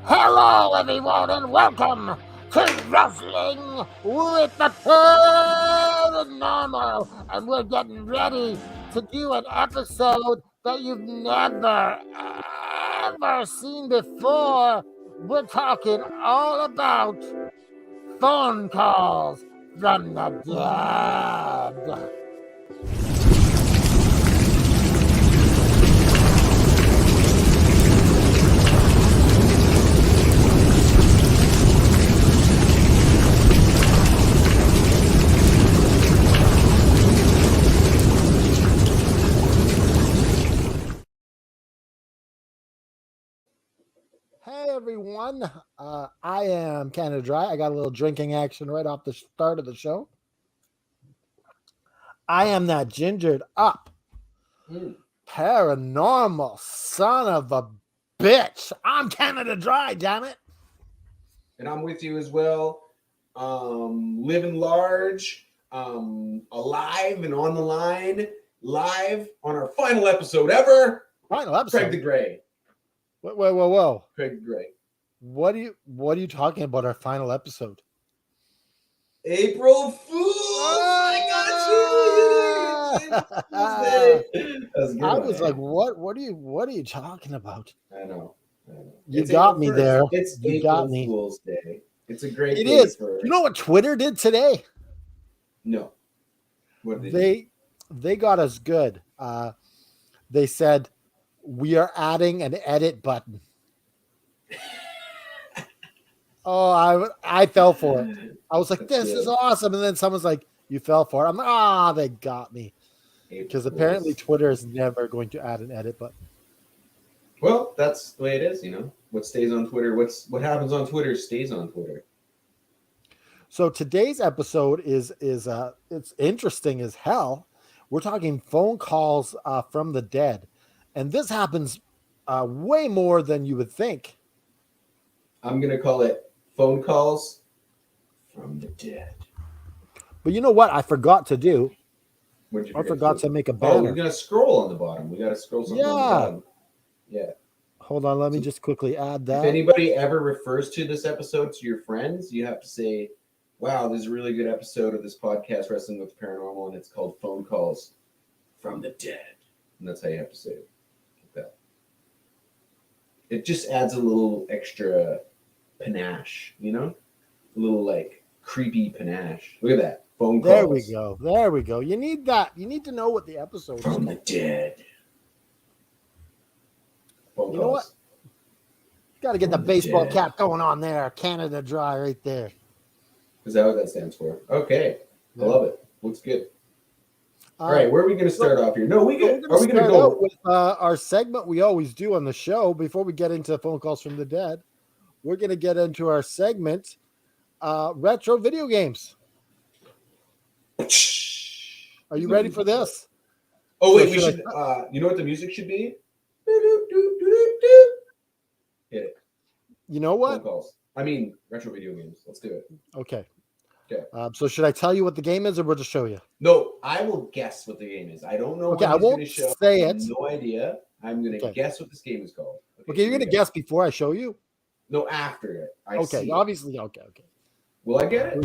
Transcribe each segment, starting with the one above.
Hello, everyone, and welcome to Wrestling with the Paranormal. And we're getting ready to do an episode that you've never, ever seen before. We're talking all about phone calls from the dead. Hey everyone, I am Canada Dry. I got a little drinking action right off the start of the show. I am that gingered up paranormal son of a bitch. I'm Canada Dry, damn it. And I'm with you as well. Living large, alive and on the line, live on our final episode ever. Final episode. Craig the Gray. Whoa. Craig the Gray. What are you talking about? Our final episode? April Fool! I got you! I was like, what are you talking about? I know. You got me there. It's you April got me. Fool's Day. It's a great day. It is. For... You know what Twitter did today? No. What did they got us good. They said we are adding an edit button. Oh, I fell for it. I was like, this is awesome. And then someone's like, you fell for it. I'm like, they got me. Because apparently Twitter is never going to add an edit button. Well, that's the way it is, you know. What stays on Twitter, what happens on Twitter stays on Twitter. So today's episode is it's interesting as hell. We're talking phone calls from the dead. And this happens way more than you would think. I'm going to call it phone calls from the dead. But you know what I forgot to do? I forgot to make a banner. Oh, we're going to scroll on the bottom. We got to scroll something on the bottom. Yeah. Hold on. Let me just quickly add that. If anybody ever refers to this episode to your friends, you have to say, wow, there's a really good episode of this podcast, Wrestling with the Paranormal, and it's called Phone Calls from the Dead. And that's how you have to say it. Like that. It just adds a little extra panache, you know? A little like creepy panache. Look at that. Phone calls. There we go. You need that. You need to know what the episode is from the dead. Phone you know what? Got to get the baseball cap going on there. Canada Dry right there. Is that what that stands for? Okay. I love it. Looks good. All right, where are we going to start off here? No, are we going to go with our segment we always do on the show before we get into phone calls from the dead? We're going to get into our segment, retro video games. Are you ready for this? Oh wait, we should. You know what the music should be? Hit it. You know what? Phone calls. I mean, retro video games. Let's do it. Okay. So should I tell you what the game is, or we'll just show you? No, I will guess what the game is. I don't know. Okay, I won't say it. No idea. I'm going to guess what this game is called. Okay, you're going to guess before I show you. No, after it. Okay, obviously. Okay. Will I get it?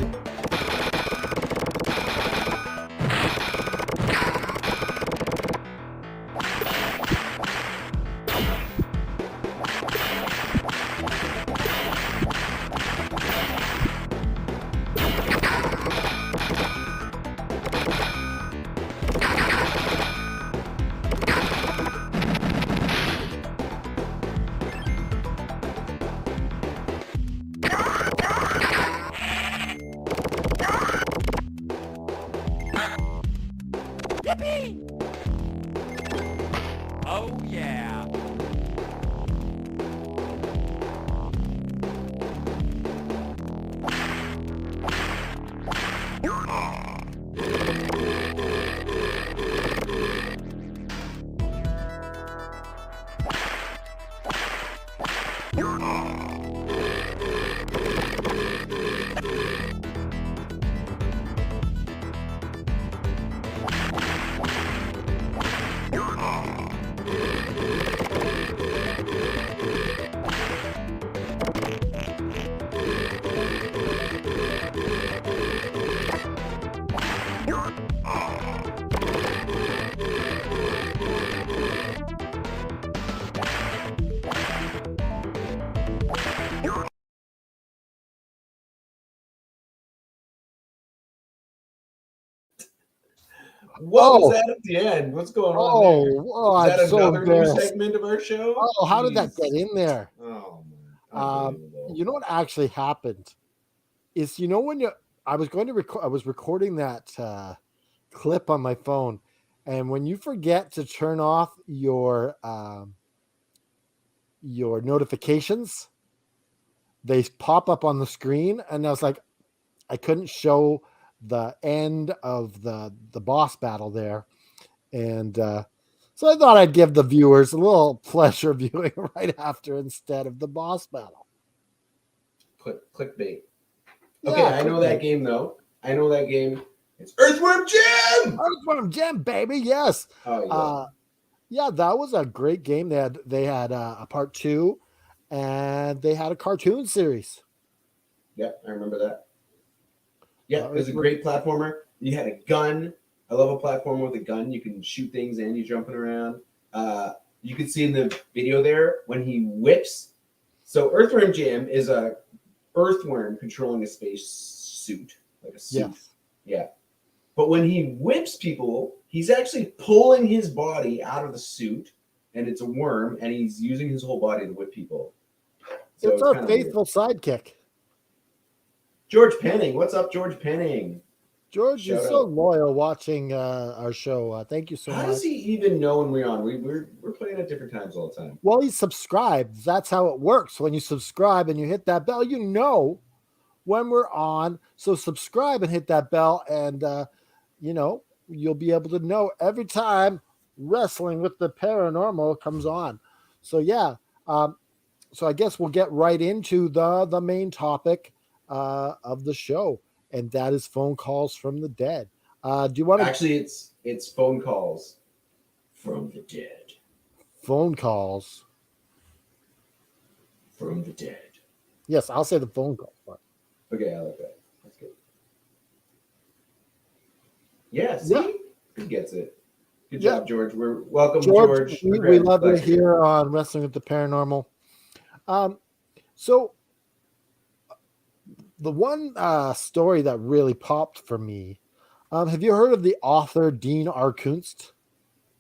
What was Oh, that at the end? What's going on there? oh, Is I'm that so another new embarrassed. segment of our show? Oh, how did that get Jeez. in there? Oh man, Um, unbelievable. you know what actually happened is, when I was going to record, I was recording that clip on my phone, and when you forget to turn off your notifications, they pop up on the screen, and I was like, I couldn't show the end of the boss battle there, and so I thought I'd give the viewers a little pleasure viewing right after instead of the boss battle. Clickbait. Okay, Yeah, I know that game though. I know that game. It's Earthworm Jim. Earthworm Jim, baby, yes. Oh yeah. Uh, yeah, that was a great game. They had a part two, and they had a cartoon series. Yep, I remember that. Yeah, it was a Earthworm, great platformer. You had a gun. I love a platformer with a gun. You can shoot things and you're jumping around. You can see in the video there when he whips. So Earthworm Jim is a earthworm controlling a space suit, like a suit. yes. Yeah. But when he whips people, he's actually pulling his body out of the suit, and it's a worm, and he's using his whole body to whip people. So It's it's our kind of weird. faithful sidekick. George Penning, what's up, George Penning? George Shout is so out. loyal watching our show. Thank you so How much. does he even know when we're on? We're playing at different times all the time. Well, he's subscribed. That's how it works. When you subscribe and you hit that bell, you know when we're on. So subscribe and hit that bell, and you'll be able to know every time Wrestling with the Paranormal comes on. So yeah, so I guess we'll get right into the main topic of the show, and that is phone calls from the dead. Do you want to Actually, it's phone calls from the dead. phone calls? From the dead. Yes, I'll say the phone call part. Okay, I like that. That's good. Yeah, see? Yeah. He gets it. Good Yeah. job, George. We're welcome, George, George. we love you Glad you're here on Wrestling with the Paranormal. So the one story that really popped for me, have you heard of the author Dean R. Koontz?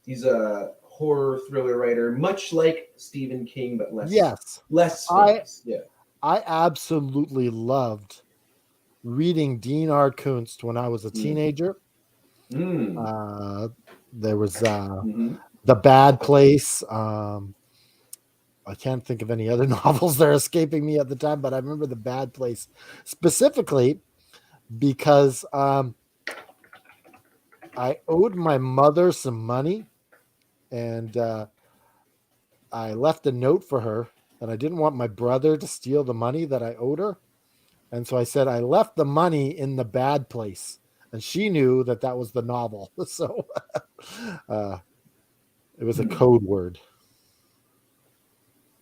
He's a horror thriller writer, much like Stephen King, but less Yes. less famous. Yeah. I absolutely loved reading Dean R. Koontz when I was a teenager. There was The Bad Place. I can't think of any other novels that are escaping me at the time, but I remember The Bad Place specifically because I owed my mother some money, and I left a note for her, and I didn't want my brother to steal the money that I owed her. And so I said, I left the money in The Bad Place. And she knew that that was the novel. So it was a code word.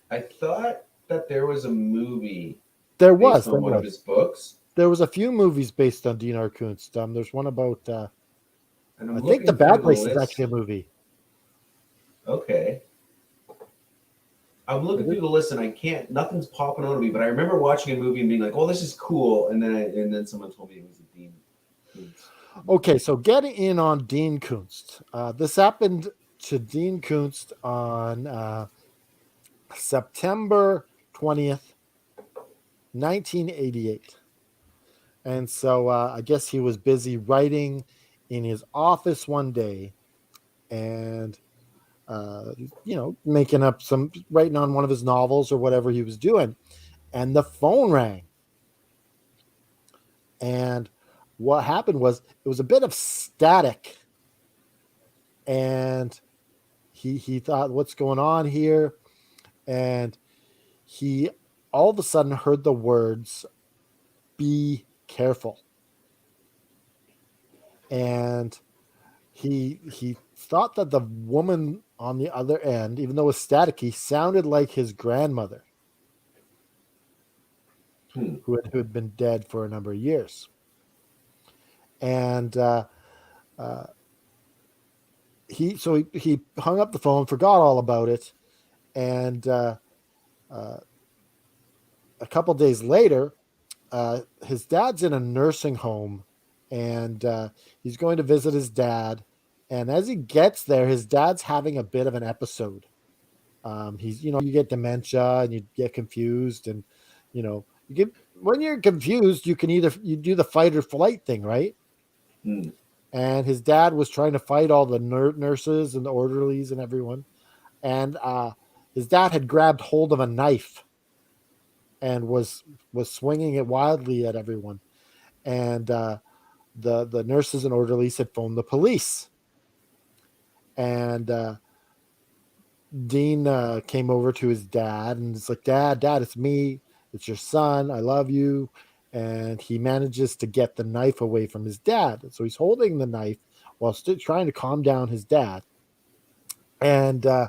I thought that there was a movie There based was. on one of his books. There was a few movies based on Dean R. Koontz. There's one about, And I think The Bad Place is actually a movie. Okay. I'm looking through the list and I can't. Nothing's popping on me. But I remember watching a movie and being like, "Oh, this is cool," and then someone told me it was a Dean Koontz. Okay, so getting in on Dean Koontz. This happened to Dean Koontz on September 20th, 1988. And so I guess he was busy writing in his office one day, and writing on one of his novels or whatever he was doing, and the phone rang. And what happened was it was a bit of static, and he thought, what's going on here? And he all of a sudden heard the words, "Be careful." And he thought that the woman on the other end, even though it was staticky, sounded like his grandmother, who had been dead for a number of years. And he hung up the phone, forgot all about it, and a couple days later, his dad's in a nursing home, and he's going to visit his dad, And as he gets there, his dad's having a bit of an episode. He's, you get dementia and you get confused, and you get when you're confused, you can either you do the fight or flight thing, right? Hmm. And his dad was trying to fight all the nurses and the orderlies and everyone, and his dad had grabbed hold of a knife and was swinging it wildly at everyone, and the nurses and orderlies had phoned the police, and Dean came over to his dad and it's like, Dad, it's me. It's your son. I love you. And he manages to get the knife away from his dad. So he's holding the knife while still trying to calm down his dad. And uh,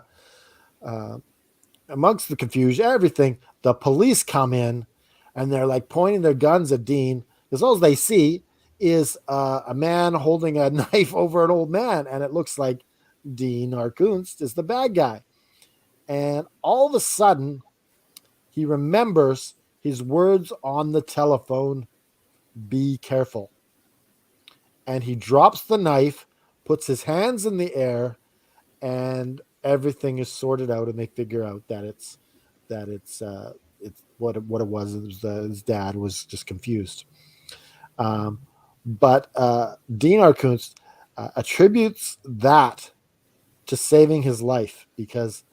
amongst the confusion, everything, the police come in and they're like pointing their guns at Dean because all they see is a man holding a knife over an old man. And it looks like Dean or Koontz is the bad guy. And all of a sudden, he remembers his words on the telephone, be careful. And he drops the knife, puts his hands in the air, and everything is sorted out, and they figure out that it's what it was. It was his dad was just confused. But Dean Arkuntz attributes that to saving his life because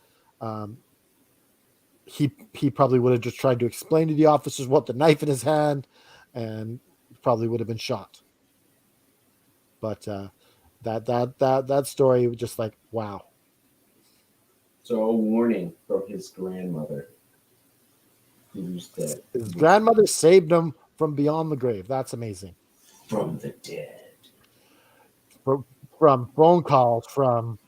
he probably would have just tried to explain to the officers what the knife in his hand, and probably would have been shot. But that story was just like, wow. So a warning from his grandmother, who's dead. His grandmother saved him from beyond the grave. That's amazing. From the dead. From phone calls from.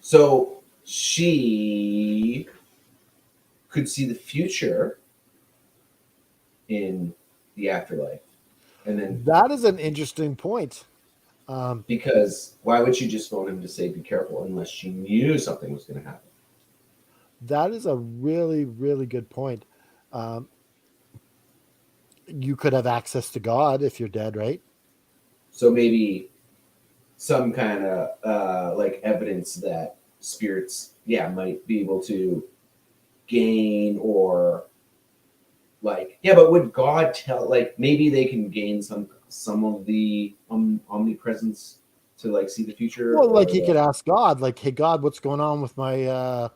So she could see the future in the afterlife. And then That is an interesting point. Because why would she just phone him to say be careful unless she knew something was going to happen? That is a really, really good point. You could have access to God if you're dead, right? So maybe some kind of like evidence that spirits, might be able to gain or like, but would God tell, like maybe they can gain some of the omnipresence to like see the future? Well, like he could ask God, like, "Hey, God, what's going on with my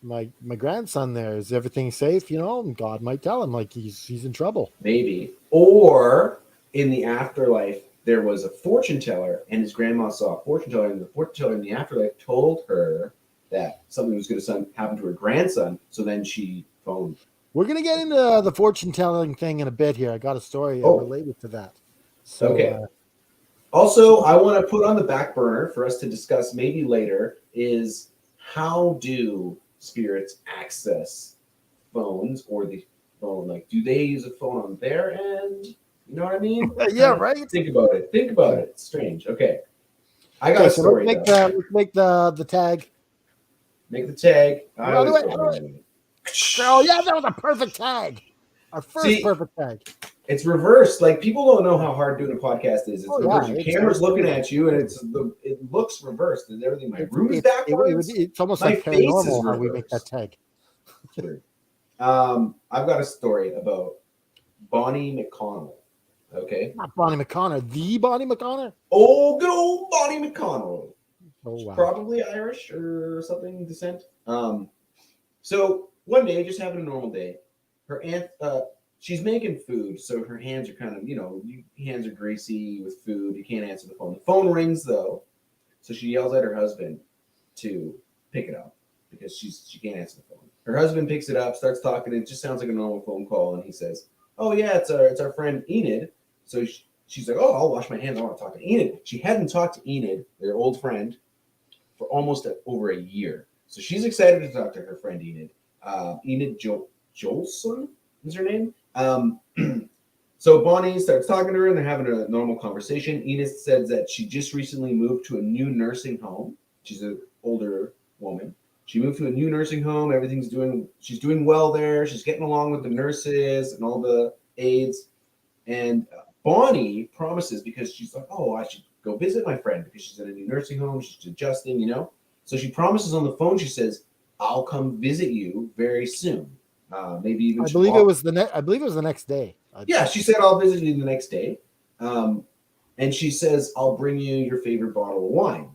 my grandson? There is everything safe?" And God might tell him, like he's in trouble. Maybe, or in the afterlife, there was a fortune teller, and his grandma saw a fortune teller, and the fortune teller in the afterlife told her that something was going to happen to her grandson. So then she phoned. We're gonna get into the fortune telling thing in a bit here. I got a story related to that. So, okay. Also, I want to put on the back burner for us to discuss maybe later is how do spirits access phones or the phone? Like, do they use a phone on their end? You know what I mean? Yeah, right. Think about it. It's strange. Okay. I got a story. Let's make the tag. Make the tag. Oh, yeah, that was a perfect tag. Our first perfect tag. It's reversed. Like people don't know how hard doing a podcast is. It's reversed. Your camera's looking at you, and it looks reversed, and everything. My room is backwards. It's almost like Paranormal how we make that tag. Weird. I've got a story about Bonnie McConnell. Okay. Not Bonnie McConnell. The Bonnie McConnell. Oh, good old Bonnie McConnell. Oh, wow. Probably Irish or something descent. So one day, just having a normal day, her aunt, she's making food, so her hands are kind of, hands are greasy with food. You can't answer the phone. The phone rings though, so she yells at her husband to pick it up because she can't answer the phone. Her husband picks it up, starts talking. It just sounds like a normal phone call, and he says, "Oh yeah, it's our friend Enid." So she's like, "Oh, I'll wash my hands. I want to talk to Enid." She hadn't talked to Enid, their old friend, for almost over a year. So she's excited to talk to her friend Enid. Enid Jolson is her name. So Bonnie starts talking to her, and they're having a normal conversation. Enid says that she just recently moved to a new nursing home. She's an older woman. She moved to a new nursing home. She's doing well there. She's getting along with the nurses and all the aides. And Bonnie promises, because she's like, "Oh, go visit my friend because she's in a new nursing home. She's adjusting, you know. So she promises on the phone. She says, "I'll come visit you very soon. Maybe even I believe tomorrow." it was the next day. Yeah, she said, "I'll visit you the next day." And she says, "I'll bring you your favorite bottle of wine."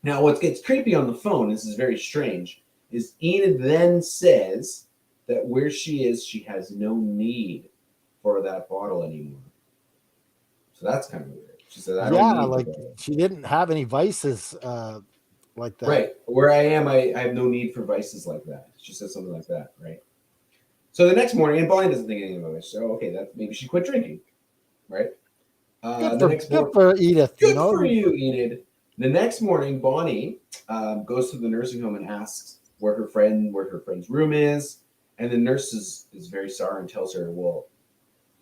Now, what gets creepy on the phone, this is very strange, is Enid then says that where she is, she has no need for that bottle anymore. So that's kind of weird. She said, "I don't Yeah, need the like bottle." she didn't have any vices like that. Right. Where I am, I have no need for vices like that. She says something like that, right? So the next morning, and Bonnie doesn't think anything about it. So, okay, that maybe she quit drinking, right? The next Good morning, for Edith. good for you, Enid. The next morning, Bonnie goes to the nursing home and asks where her friend's room is, and the nurse is very sorry and tells her, "Well,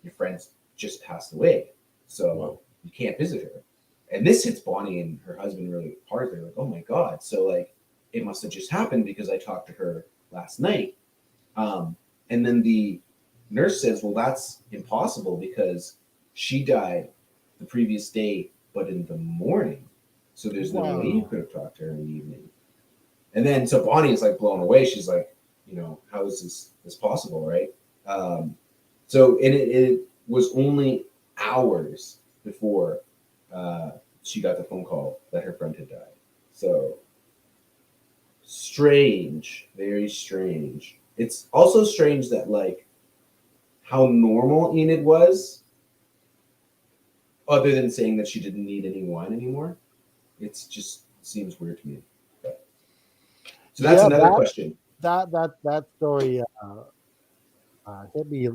your friend's just passed away, so you can't visit her." And this hits Bonnie and her husband really hard. They're like, "Oh my god!" So like, it must have just happened because I talked to her last night. And then the nurse says, "Well, that's impossible because she died the previous day, but in the morning. So there's no way you could have talked to her in the evening." And then so Bonnie is like blown away. She's like, how is this possible, right? So it was only hours before she got the phone call that her friend had died. So strange, very strange. It's also strange that like how normal Enid was, other than saying that she didn't need any wine anymore. It's just seems weird to me. But, so that's another question. That story hit me a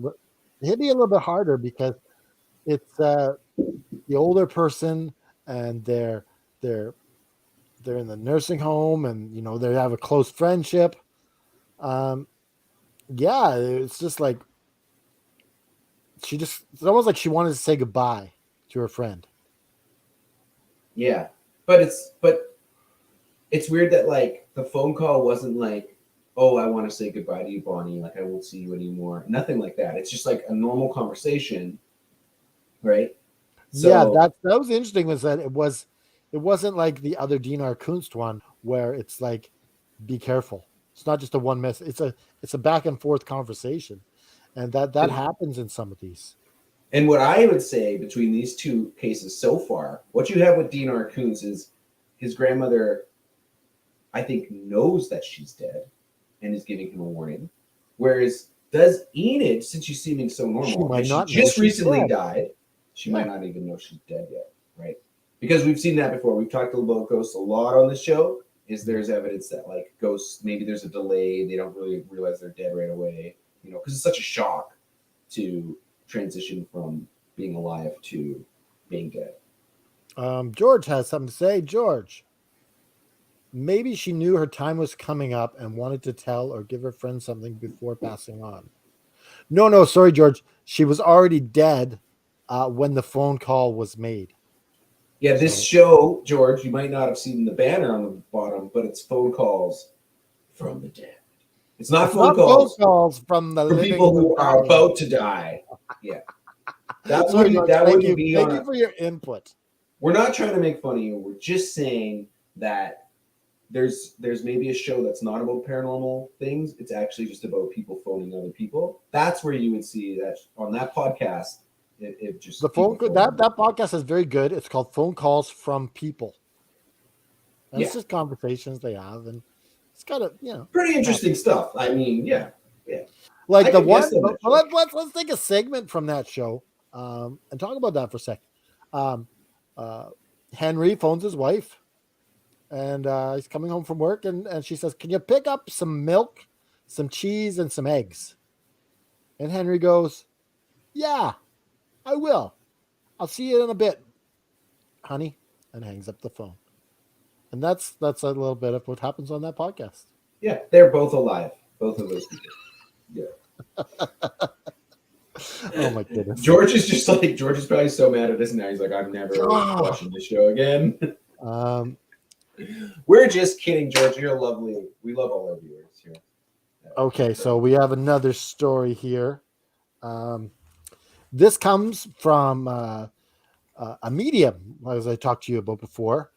little bit harder because it's the older person and they're in the nursing home and they have a close friendship. Yeah, it's just like it's almost like she wanted to say goodbye to her friend. Yeah, but it's weird that like the phone call wasn't like, "Oh, I want to say goodbye to you, Bonnie. Like I won't see you anymore." Nothing like that. It's just like a normal conversation, right? Yeah, So that was interesting. Was that it wasn't like the other Dinar Koontz one where it's like, be careful. It's not just a one mess. It's a back and forth conversation, and that happens in some of these. And what I would say between these two cases so far, what you have with Dinar Koontz is his grandmother, I think, knows that she's dead and is giving him a warning. Whereas does Enid, since she's seeming so normal, and she just recently died, she might not even know she's dead yet, right? Because we've seen that before. We've talked about ghosts a lot on the show. There's evidence that like ghosts, maybe there's a delay, they don't really realize they're dead right away, because it's such a shock to transition from being alive to being dead. George has something to say. George, maybe she knew her time was coming up and wanted to tell or give her friend something before passing on. No, sorry, George. She was already dead when the phone call was made. Yeah, this show, George, you might not have seen the banner on the bottom, but it's phone calls from the dead. It's not phone calls from the from people who are about to die. Yeah. That wouldn't be Thank you for your input. We're not trying to make fun of you. We're just saying that there's maybe a show that's not about paranormal things. It's actually just about people phoning other people. That's where you would see that on that podcast. It just that podcast is very good. It's called Phone Calls from People. And it's just conversations they have, and it's kind of pretty interesting stuff. I mean, yeah. Like the one. Let's take a segment from that show and talk about that for a second. Henry phones his wife, and he's coming home from work, and she says, "Can you pick up some milk, some cheese, and some eggs?" And Henry goes, "Yeah, I will. I'll see you in a bit, honey," and hangs up the phone. And that's a little bit of what happens on that podcast. Yeah, they're both alive, both of those people. Yeah. Oh my goodness. George is probably so mad at us now. He's like, "I'm never watching this show again." We're just kidding, George. You're lovely. We love all our viewers here. Okay, so we have another story here. This comes from a medium, as I talked to you about before.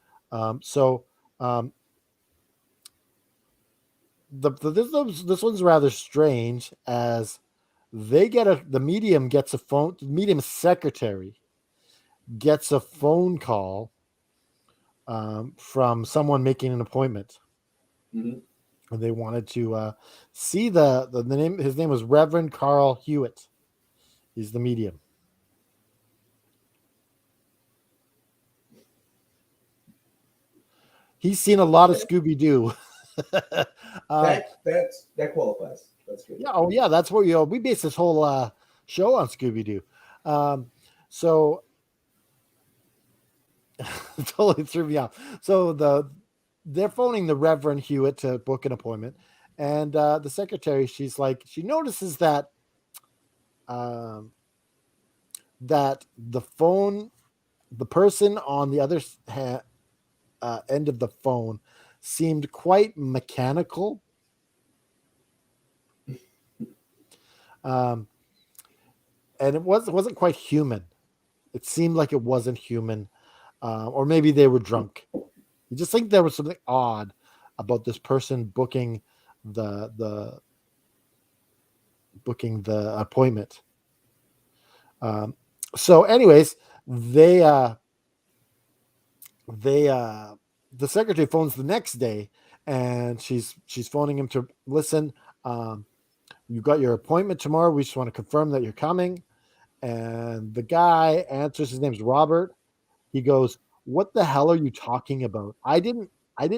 So this one's rather strange, as the medium gets a phone. The medium secretary gets a phone call from someone making an appointment. Mm-hmm. And they wanted to see the name. His name was Reverend Carl Hewitt. He's the medium. He's seen a lot of Okay. Scooby Doo. That qualifies. That's good. Yeah, oh yeah, that's where we base this whole show on Scooby Doo. So totally threw me off. So they're phoning the Reverend Hewitt to book an appointment, and the secretary, she notices that um, that the person on the other end of the phone seemed quite mechanical. Um, and it wasn't quite human. It seemed like it wasn't human, or maybe they were drunk. You just think there was something odd about this person the booking the appointment. So, anyways, they they the secretary phones the next day, and she's phoning him to listen. You got your appointment tomorrow. We just want to confirm that you're coming. And the guy answers. His name's Robert. He goes, "What the hell are you talking about? I didn't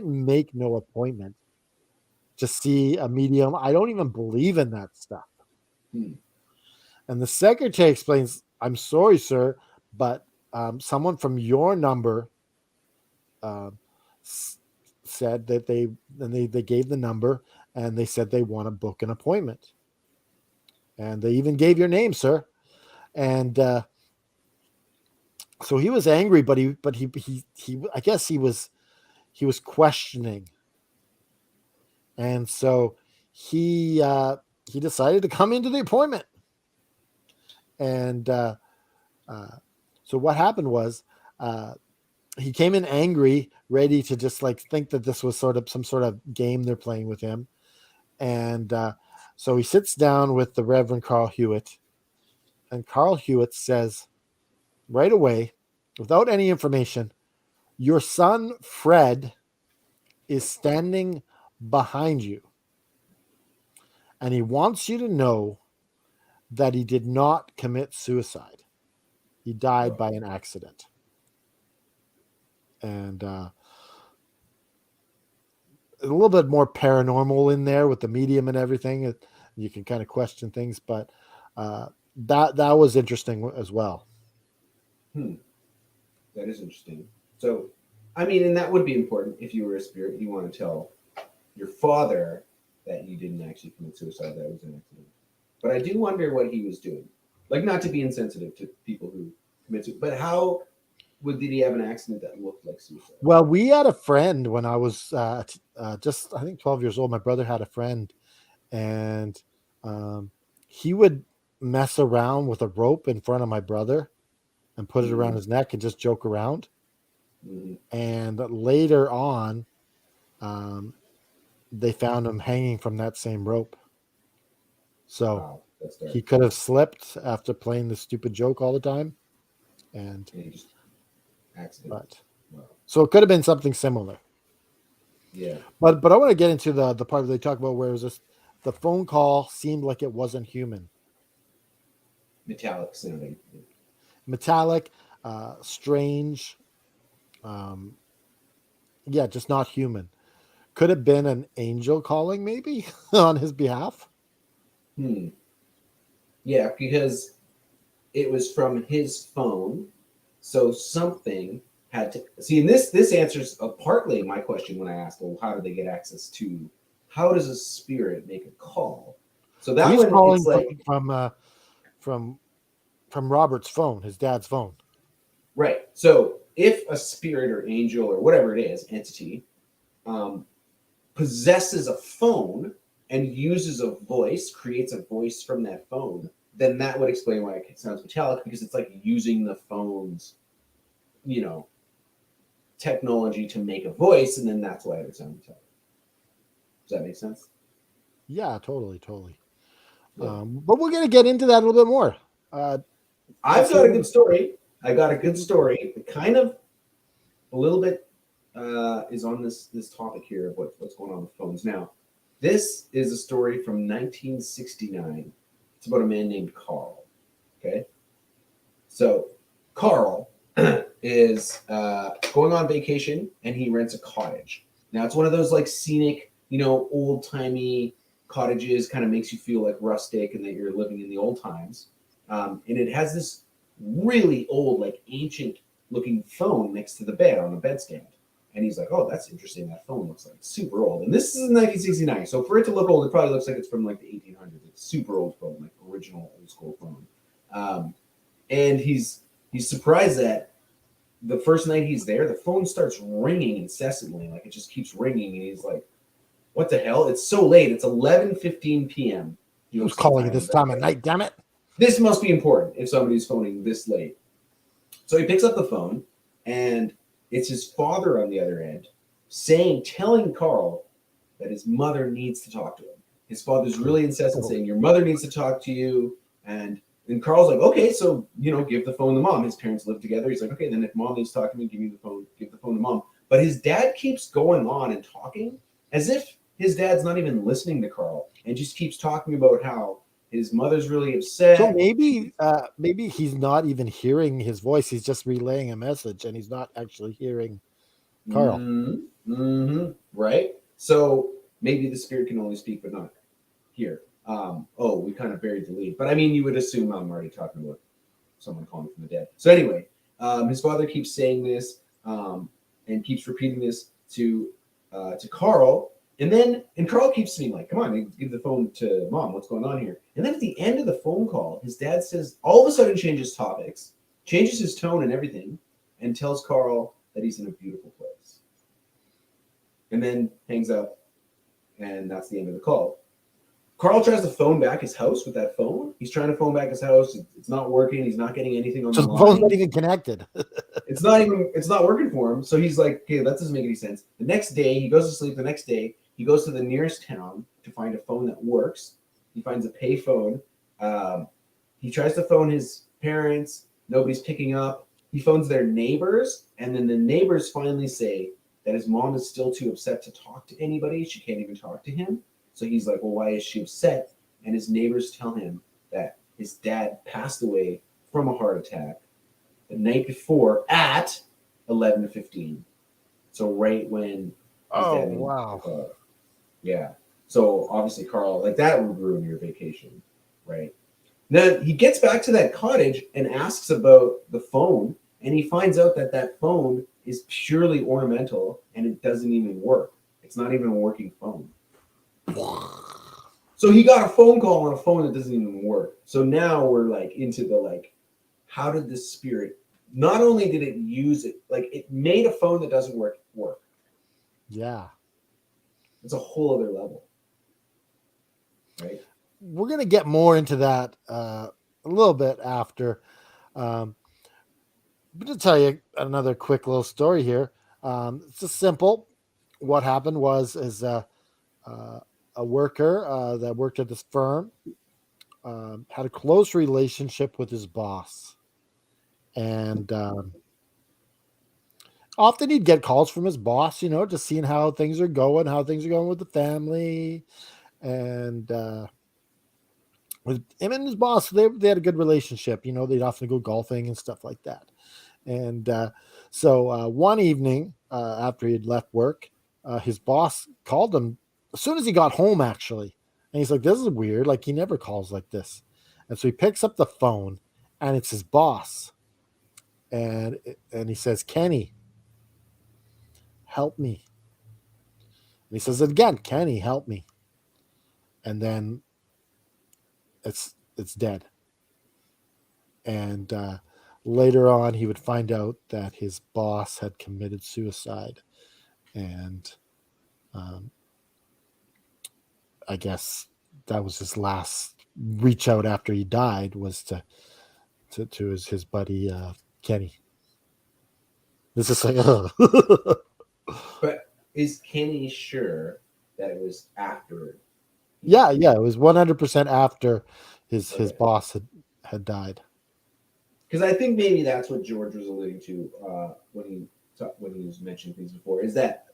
make no appointment to see a medium. I don't even believe in that stuff." Hmm. And the secretary explains, "I'm sorry, sir, but someone from your number um, said that they gave the number, and they said they want to book an appointment, and they even gave your name, sir." And so he was angry, but he I guess he was questioning, and so he decided to come into the appointment. And uh, so what happened was, uh, he came in angry, ready to just like think that this was sort of some sort of game they're playing with him. And so he sits down with the Reverend Carl Hewitt, and Carl Hewitt says right away, without any information, "Your son Fred is standing behind you, and he wants you to know that he did not commit suicide. He died Oh. by an accident." And a little bit more paranormal in there with the medium and everything. You can kind of question things, but that was interesting as well. Hmm. That is interesting. So, I mean, and that would be important if you were a spirit. You want to tell your father that you didn't actually commit suicide, that was an accident. But I do wonder what he was doing. Like, not to be insensitive to people who commit suicide, but how did he have an accident that looked like suicide? Well, we had a friend when I was just, I think, 12 years old. My brother had a friend, and um, he would mess around with a rope in front of my brother and put it around Mm-hmm. his neck and just joke around. Mm-hmm. And later on, um, they found him hanging from that same rope. So Wow, that's dark. he could have slipped after playing the stupid joke all the time. And And he just accident. but Wow. so it could have been something similar. Yeah. But I want to get into the part where they talk about where it was this, the phone call seemed like it wasn't human. Metallic sounding. Metallic, strange, um, yeah, just not human. Could have been an angel calling, maybe on his behalf. Hmm. Yeah, because it was from his phone, so something had to see. And this answers partly my question when I asked, well, how do they get access to? How does a spirit make a call? So that He's one, it's calling like from from Robert's phone, his dad's phone. right. So if a spirit or angel or whatever it is, entity, um, possesses a phone and uses a voice, creates a voice from that phone, then that would explain why it sounds metallic because it's like using the phone's you know, technology to make a voice, and then that's why it sounded like. Does that make sense? Yeah, totally, totally. Yeah. But we're gonna get into that a little bit more. Uh, I've let's got hear a good what. story. I got a good story. It kind of a little bit is on this topic here of what's going on with phones now. This is a story from 1969. It's about a man named Carl. Okay, so Carl is going on vacation and he rents a cottage. Now it's one of those like scenic, old timey cottages. Kind of makes you feel like rustic and that you're living in the old times. And it has this really old, like ancient looking phone next to the bed on a bedstand. And he's like, "Oh, that's interesting. That phone looks like super old." And this is 1969, so for it to look old, it probably looks like it's from like the 1800s. It's super old phone, like original old school phone. And he's surprised that the first night he's there, the phone starts ringing incessantly, like it just keeps ringing, and he's like, "What the hell? It's so late. It's 11:15 p.m." He Who's looks at the calling at time. this He's like, time of "Okay, night? Damn it! this must be important if somebody's phoning this late." So he picks up the phone, and it's his father on the other end, telling Carl that his mother needs to talk to him. His father's really incessant, saying, "Your mother needs to talk to you." And Carl's like, "Okay, so give the phone to mom." His parents live together. He's like, "Okay, then if mom needs to talk to me, give me the phone. Give the phone to mom." But his dad keeps going on and talking as if his dad's not even listening to Carl, and just keeps talking about how his mother's really So upset. maybe he's not even hearing his voice. He's just relaying a message, and he's not actually hearing Carl. Right. So maybe the spirit can only speak but not hear. Oh, we kind of buried the lead, but I mean, you would assume I'm already talking about someone calling from the dead. So anyway, his father keeps saying this and keeps repeating this to Carl, and Carl keeps saying like, "Come on, give the phone to mom. What's going on here?" And then at the end of the phone call, his dad says, all of a sudden changes topics, changes his tone and everything, and tells Carl that he's in a beautiful place, and then hangs up, and that's the end of the call. Carl tries to phone back his house with that phone. He's trying to phone back his house. It's not working. He's not getting anything on the So the phone's not line. even connected. It's not working for him. So he's like, "Okay, that doesn't make any sense." The next day, he goes to sleep. The next day, he goes to the nearest town to find a phone that works. He finds a pay phone. Um, he tries to phone his parents. Nobody's picking up. He phones their neighbors, and then the neighbors finally say that his mom is still too upset to talk to anybody. She can't even talk to him. So he's like, "Well, why is she upset?" And his neighbors tell him that his dad passed away from a heart attack the night before at 11:15. So right when his Oh dad made the wow! call. Yeah. So obviously, Carl, like that would ruin your vacation, right? Then he gets back to that cottage and asks about the phone, and he finds out that that phone is purely ornamental and it doesn't even work. It's not even a working phone. So he got a phone call on a phone that doesn't even work. So now we're like into the like, how did this spirit? Not only did it use it, like it made a phone that doesn't work. Yeah, It's a whole other level, right? we're gonna get more into that a little bit after. Um, but to tell you another quick little story here, it's just simple. What happened was is uh, a worker that worked at this firm had a close relationship with his boss, and often he'd get calls from his boss, just seeing how things are going, with the family, and with him and his boss, they had a good relationship. They'd often go golfing and stuff like that. And so one evening after he'd left work, his boss called him as soon as he got home, actually. And he's like, "This is weird. Like, he never calls like this." And so he picks up the phone, and it's his boss. And he says, "Kenny, help me." And he says it again, "Kenny, help me." And then it's dead. And later on, he would find out that his boss had committed suicide. And um, I guess that was his last reach out after he died, was to his buddy Kenny. It's just like, But is Kenny sure that it was after he yeah, died? yeah. It was 100% after his Okay. boss had died. Because I think maybe that's what George was alluding to when he was mentioning things before, is that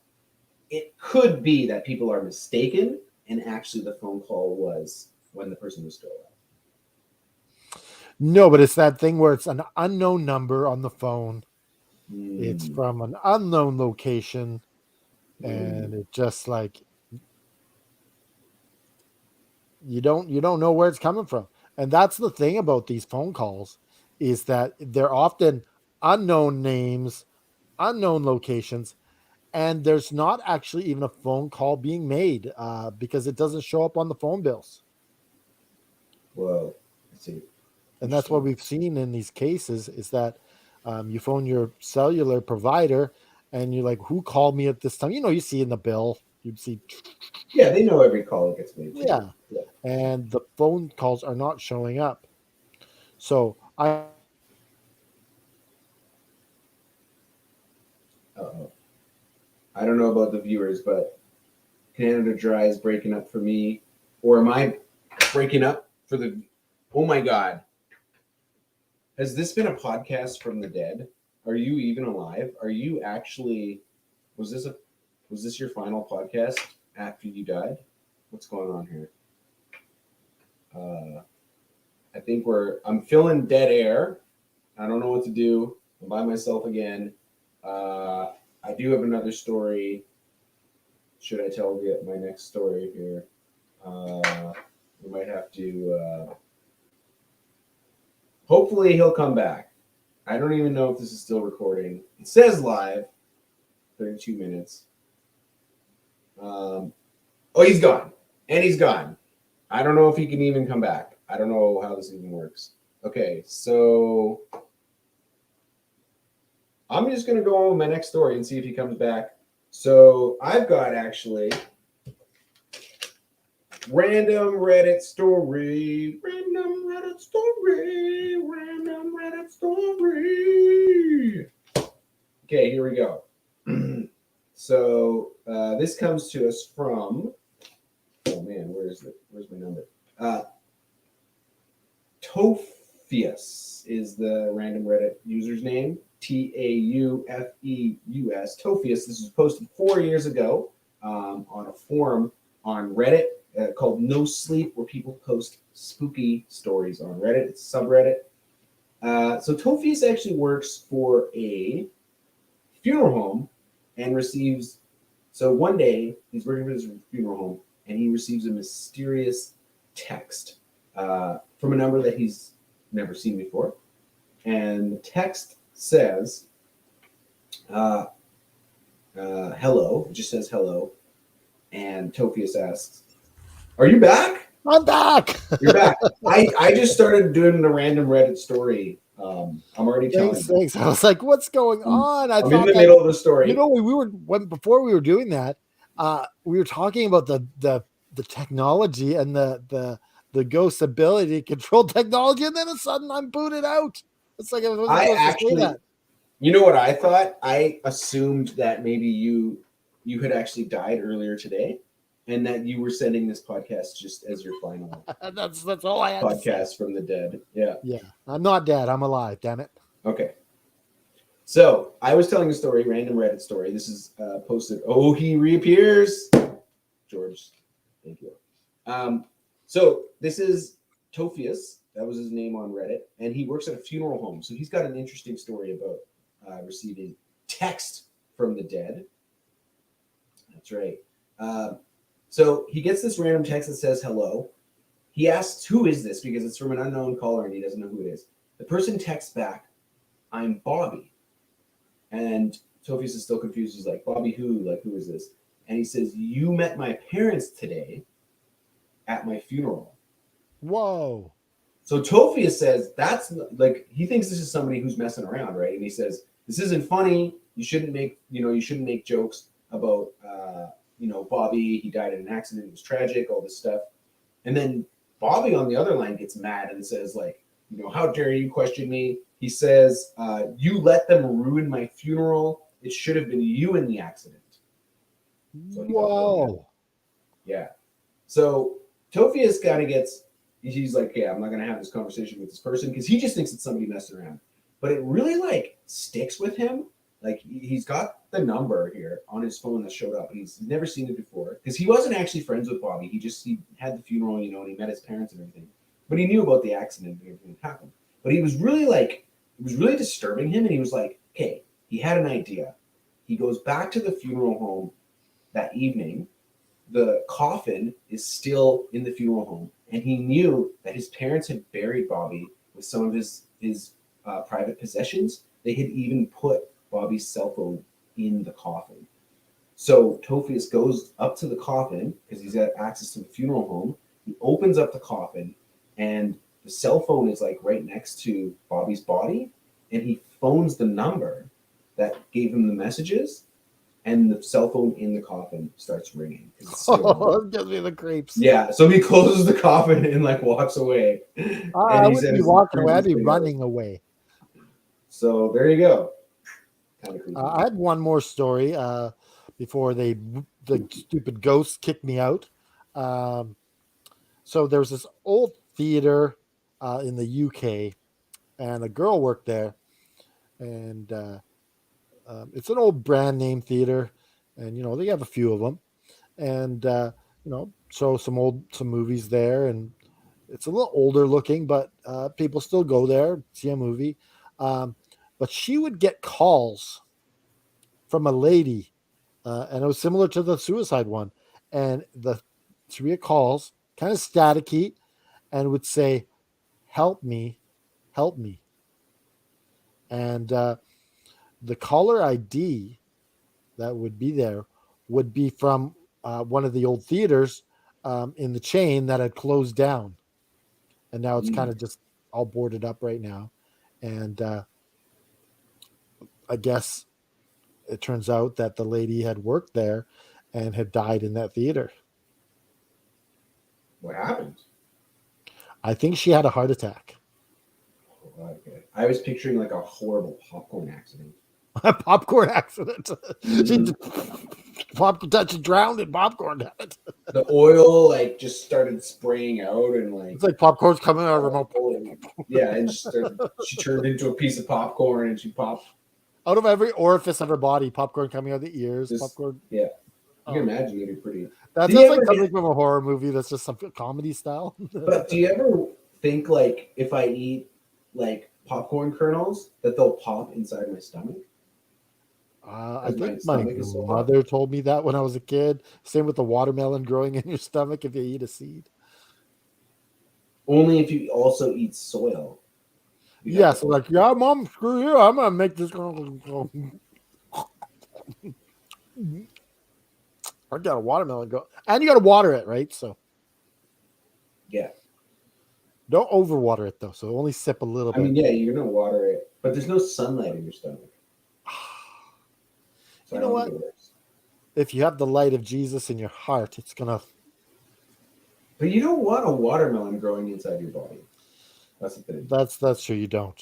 it could be that people are mistaken, and actually the phone call was when the person was still No, but it's that thing where it's an unknown number on the phone. It's alive. from an unknown location, Mm. and it just like you don't know where it's coming from. And that's the thing about these phone calls is that they're often unknown names, unknown locations, and there's not actually even a phone call being made because it doesn't show up on the phone bills. Well, let's see. And that's what Interesting. we've seen in these cases is that you phone your cellular provider and you're like, who called me at this time? You see in the bill, you'd see, Yeah, they know every call that gets made too. yeah, Yeah. and the phone calls are not showing up. So I Uh-oh. I don't know about the viewers, but Canada Dry is breaking up for me, or am I breaking up for the? Oh my God! Has this been a podcast from the dead? Are you even alive? Are you actually? Was this a? Was this your final podcast after you died? What's going on here? Uh, I think I'm feeling dead air. I don't know what to do. I'm by myself again. Uh, I do have another story. Should I tell my next story here? We might have to. Hopefully, he'll come back. I don't even know if this is still recording. It says live, 32 minutes. Oh, he's gone. And he's gone. I don't know if he can even come back. I don't know how this even works. Okay, so I'm just going to go on with my next story and see if he comes back. So I've got actually random Reddit story. Random Reddit story. Random Reddit story. Okay, here we go. So this comes to us from. Oh man, where's my number? Topheus is the random Reddit user's name. Taufeus. Topheus. This was posted 4 years ago on a forum on Reddit called No Sleep, where people post spooky stories on Reddit. It's a subreddit. So Topheus actually works for a funeral home and receives. So one day he's working for this funeral home and he receives a mysterious text from a number that he's never seen before. And the text says, hello. It just says hello. And Topheus asks, are you back? I'm back. You're back. I just started doing the random Reddit story. I'm already telling you. Thanks. I was like, what's going on? I I'm in thought the that middle of the story. we were before we were doing that, we were talking about the technology and the ghost's ability to control technology, and then all of a sudden I'm booted out. It's like I wasn't I supposed to say actually, that. you know what I thought? I assumed that maybe you had actually died earlier today, and that you were sending this podcast just as your final That's all I had to say. podcast from the dead. Yeah. Yeah, I'm not dead. I'm alive. Damn it. Okay. So I was telling a story, random Reddit story. This is posted. Oh, he reappears. George, thank you. So this is Topheus. That was his name on Reddit, and he works at a funeral home. So he's got an interesting story about receiving text from the dead. That's right. So he gets this random text that says hello. He asks, who is this? Because it's from an unknown caller and he doesn't know who it is. The person texts back, I'm Bobby. And Topheus is still confused. He's like, Bobby who? Like, who is this? And he says, you met my parents today at my funeral. Whoa. So Topheus says, that's like, he thinks this is somebody who's messing around, right? And he says, this isn't funny. You shouldn't make jokes about, Bobby, he died in an accident. It was tragic, all this stuff. And then Bobby on the other line gets mad and says, like, how dare you question me? He says, you let them ruin my funeral. It should have been you in the accident. So he got really mad. Whoa. Yeah. So Tophius kind of gets, he's like, yeah, I'm not going to have this conversation with this person because he just thinks it's somebody messing around. But it really like sticks with him. Like he's got the number here on his phone that showed up. He's never seen it before because he wasn't actually friends with Bobby. He had the funeral, and he met his parents and everything. But he knew about the accident and everything that happened. But he was really like, it was really disturbing him. And he was like, okay, he had an idea. He goes back to the funeral home that evening. The coffin is still in the funeral home, and he knew that his parents had buried Bobby with some of his private possessions. They had even put Bobby's cell phone in the coffin. So Tophius goes up to the coffin because he's got access to the funeral home. He opens up the coffin, and the cell phone is like right next to Bobby's body, and he phones the number that gave him the messages. And the cell phone in the coffin starts ringing. Oh, it gives me the creeps. Yeah, so he closes the coffin and like walks away. I wouldn't be walking away; I'd be running away. So there you go. Kind of creepy. I had one more story before the stupid ghosts kicked me out. So there was this old theater in the UK, and a girl worked there, and it's an old brand name theater, and they have a few of them, and show some movies there, and it's a little older looking, but people still go there, see a movie. But she would get calls from a lady, and it was similar to the suicide one, and she would get calls, kind of staticky, and would say, "Help me, help me," and the caller ID that would be there would be from one of the old theaters in the chain that had closed down, and now it's kind of just all boarded up right now. And I guess it turns out that the lady had worked there and had died in that theater. What happened? I think she had a heart attack. Okay. I was picturing like a horrible popcorn accident. A popcorn accident. She drowned in popcorn. The oil like just started spraying out, and like it's like popcorn's coming out of her mouth. Yeah, and she turned into a piece of popcorn, and she popped out of every orifice of her body. Popcorn coming out of the ears. Popcorn. Yeah, you can imagine it'd be pretty. That sounds like something from a horror movie. That's just some comedy style. But do you ever think like if I eat like popcorn kernels that they'll pop inside my stomach? I think my mother told me that when I was a kid. Same with the watermelon growing in your stomach if you eat a seed. Only if you also eat soil. Yeah, so like, yeah, mom, screw you. I'm gonna make this. I got a watermelon go, and you got to water it, right? So, yeah, don't overwater it though. So only sip a little bit. I mean, yeah, you're gonna water it, but there's no sunlight in your stomach. So you know what? If you have the light of Jesus in your heart, it's gonna. But you don't want a watermelon growing inside your body. That's the thing. That's true. You don't.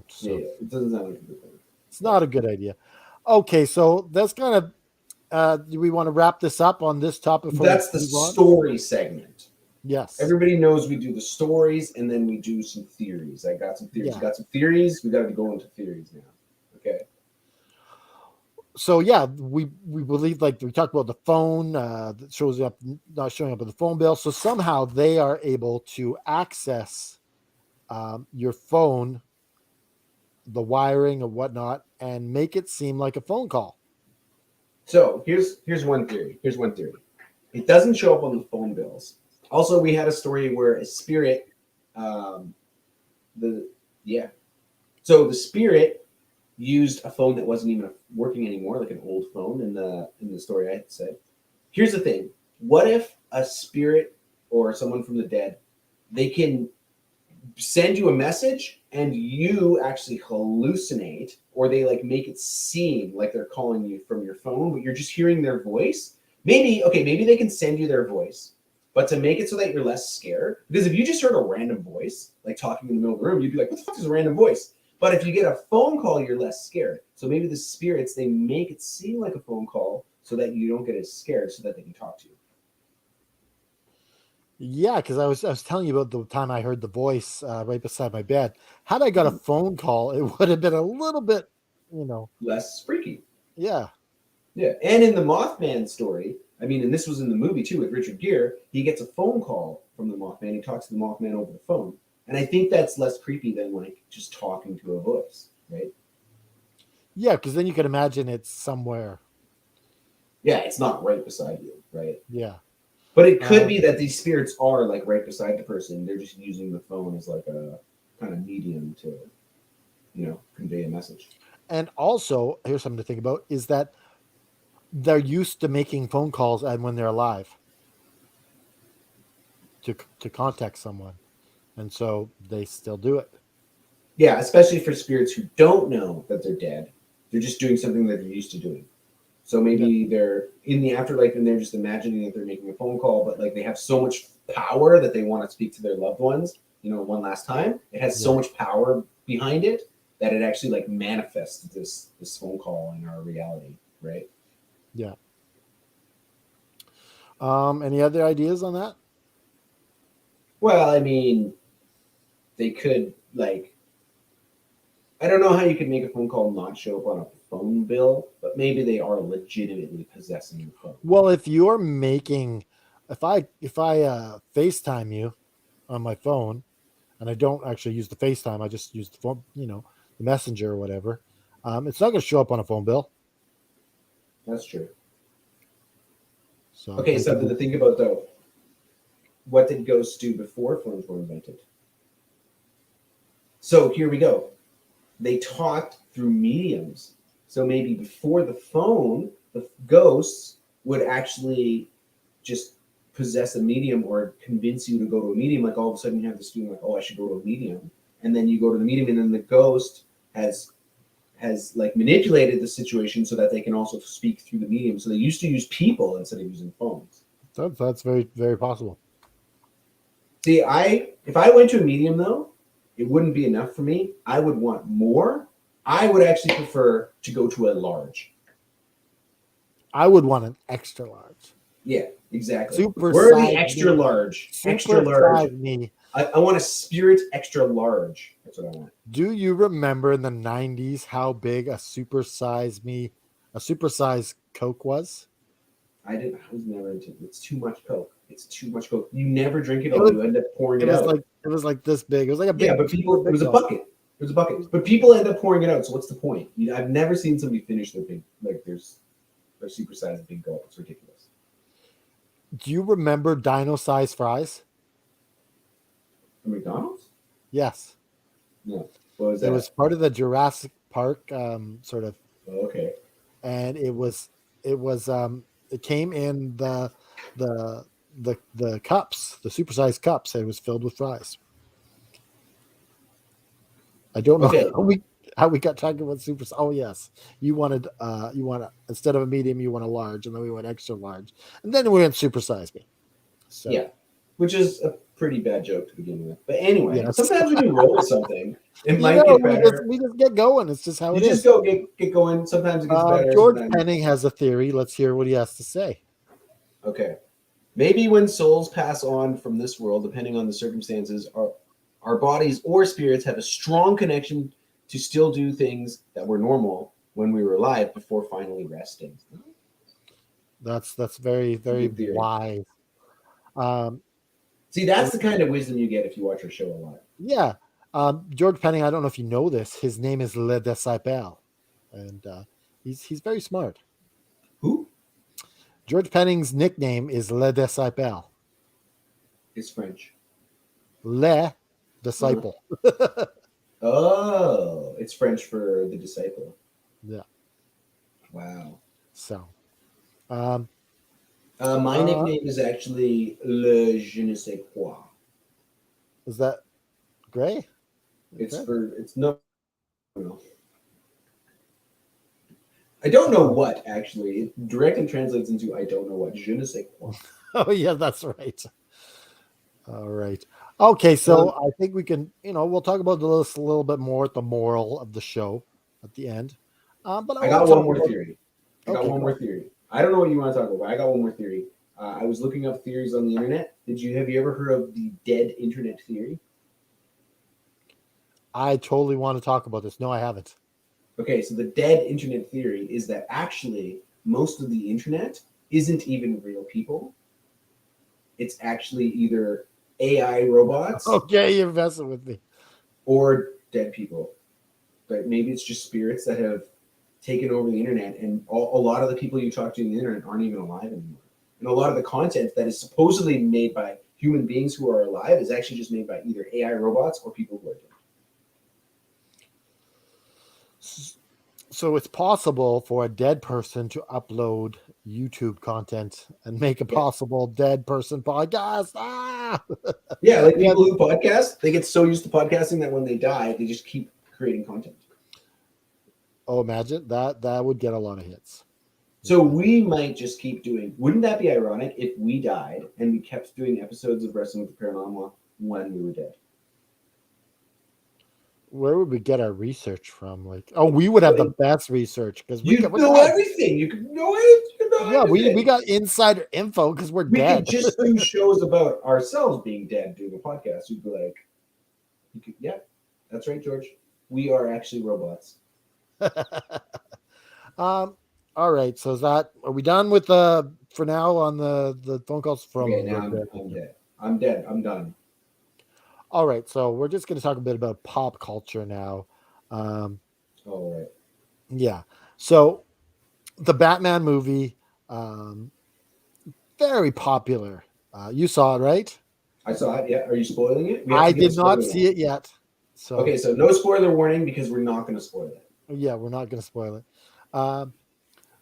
So. Yeah, it doesn't sound like a good thing. It's not a good idea. Okay, so that's kind of. Do we want to wrap this up on this topic? That's the story segment. Yes. Everybody knows we do the stories, and then we do some theories. I got some theories. Yeah. Got some theories. We got to go into theories now. Okay. So yeah, we believe, like we talked about the phone that shows up, not showing up in the phone bill. So somehow they are able to access your phone, the wiring and whatnot, and make it seem like a phone call. So here's one theory. It doesn't show up on the phone bills. Also, we had a story where a spirit, So the spirit used a phone that wasn't even working anymore, like an old phone in the story I said. Here's the thing. What if a spirit or someone from the dead, they can send you a message and you actually hallucinate, or they like make it seem like they're calling you from your phone, but you're just hearing their voice? Maybe they can send you their voice, But to make it so that you're less scared, because if you just heard a random voice, like talking in the middle of the room, you'd be like, what the fuck is a random voice? But if you get a phone call, you're less scared. So maybe the spirits, they make it seem like a phone call so that you don't get as scared so that they can talk to you. Yeah, because I was telling you about the time I heard the voice right beside my bed. Had I got a phone call, it would have been a little bit, Less freaky. yeah. Yeah. And in the Mothman story, I mean, and this was in the movie too with Richard Gere, he gets a phone call from the Mothman. He talks to the Mothman over the phone. And I think that's less creepy than like just talking to a voice, right? Yeah, because then you could imagine it's somewhere. Yeah, it's not right beside you, right? Yeah. But it could be that these spirits are like right beside the person. They're just using the phone as like a kind of medium to, convey a message. And also, here's something to think about, is that they're used to making phone calls and when they're alive to contact someone. And so they still do it. Yeah, especially for spirits who don't know that they're dead. They're just doing something that they're used to doing. So maybe they're in the afterlife and they're just imagining that they're making a phone call, but like they have so much power that they want to speak to their loved ones, one last time. It has so much power behind it that it actually like manifests this phone call in our reality, right? Yeah. Any other ideas on that? Well, I mean, they could like, I don't know how you could make a phone call not show up on a phone bill, but maybe they are legitimately possessing the phone. Well, if you're making, if I FaceTime you on my phone, and I don't actually use the FaceTime, I just use the phone, the messenger or whatever, it's not going to show up on a phone bill. That's true. So okay, something to think about though. What did ghosts do before phones were invented? So here we go. They talked through mediums. So maybe before the phone, the ghosts would actually just possess a medium or convince you to go to a medium. Like all of a sudden you have this feeling like, oh, I should go to a medium. And then you go to the medium and then the ghost has like manipulated the situation so that they can also speak through the medium. So they used to use people instead of using phones. That's very, very possible. See, if I went to a medium though, it wouldn't be enough for me. I would want more. I would actually prefer to go to a large. I would want an extra large. Yeah, exactly. Super Where are the size extra me. large? Super Extra large. size me. I want a spirit extra large. That's what I want. Do you remember in the 90s how big a super size Coke was? I was never into it. It's too much Coke. It's too much Coke. You never drink it all. You end up pouring it out. It was like this big. It was like a big. Yeah, but people, it was a bucket. It was a bucket. But people end up pouring it out. So what's the point? I've never seen somebody finish their big, like their super sized big gulp. It's ridiculous. Do you remember dino-sized fries? From McDonald's? Yes. No. What was that? It was part of the Jurassic Park sort of. Oh, okay. And it came in the cups, the supersized cups. It was filled with fries. I don't know how we got talking about super. Oh yes, you wanted instead of a medium, you want a large, and then we went extra large, and then we went supersize me. So yeah, which is a pretty bad joke to begin with. But anyway, sometimes when you roll with something, it might get better. We just get going. It's just how it is. You just go get going. Sometimes it gets better. George Penning has a theory. Let's hear what he has to say. Okay. Maybe when souls pass on from this world, depending on the circumstances, our bodies or spirits have a strong connection to still do things that were normal when we were alive before finally resting. That's very, very wise. See, that's the kind of wisdom you get if you watch our show a lot. Yeah. George Penning, I don't know if you know this, his name is Le Disciple, and he's very smart. Who? George Penning's nickname is Le Disciple. It's French. Le Disciple. Oh, it's French for the disciple. Yeah. Wow. So. My nickname is actually Le Je ne sais quoi. Is that gray? It's no. I don't know what, actually. It directly translates into I don't know what. Je ne sais quoi. Oh, yeah, that's right. All right. Okay, so Um, I think we can, we'll talk about this a little bit more at the moral of the show at the end. But I I want got to one talk more about. theory. I got Okay, one go. more theory. I don't know what you want to talk about, but I got one more theory. I was looking up theories on the internet. Have you ever heard of the dead internet theory? I totally want to talk about this. No, I haven't. Okay, so the dead internet theory is that actually most of the internet isn't even real people. It's actually either AI robots Okay, you're messing with me. or dead people. But maybe it's just spirits that have taken over the internet, and a lot of the people you talk to on the internet aren't even alive anymore. And a lot of the content that is supposedly made by human beings who are alive is actually just made by either AI robots or people who are dead. So it's possible for a dead person to upload YouTube content and make a Yeah. possible dead person podcast. Ah, Yeah, like yeah. people who podcast, they get so used to podcasting that when they die, they just keep creating content. Oh, imagine that. That would get a lot of hits. So we might just keep doing. Wouldn't that be ironic if we died and we kept doing episodes of Wrestling with the Paranormal when we were dead? Where would we get our research from? Like, oh, we would have the Like, best research because you we're know dead. everything. You could know it. You could know Yeah, we everything. got insider info because we're We could dead. just do shows about ourselves being dead doing a podcast. You'd be like, yeah, that's right, George. We are actually robots. um. All right. So are we done with for now on the phone calls Okay, from now the I'm dead. I'm dead. I'm done. All right. So we're just going to talk a bit about pop culture now. Um. All right. Yeah. So the Batman movie, um, very popular. You saw it, right? I saw it. Yeah. Are you spoiling it? We have I to give a did not spoiler see warning. it yet. So Okay, so no spoiler warning because we're not going to spoil it. yeah, we're not going to spoil it. Um,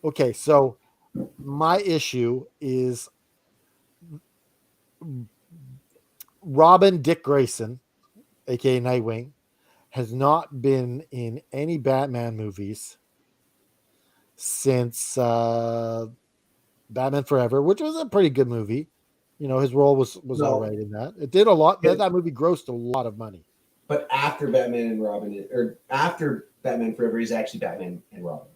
okay. So my issue is Robin Dick Grayson, aka Nightwing, has not been in any Batman movies since Batman Forever, which was a pretty good movie. His role was all No, right in that. It did a lot. it, That movie grossed a lot of money. but after Batman and Robin, or after Batman Forever, he's actually Batman and Robin.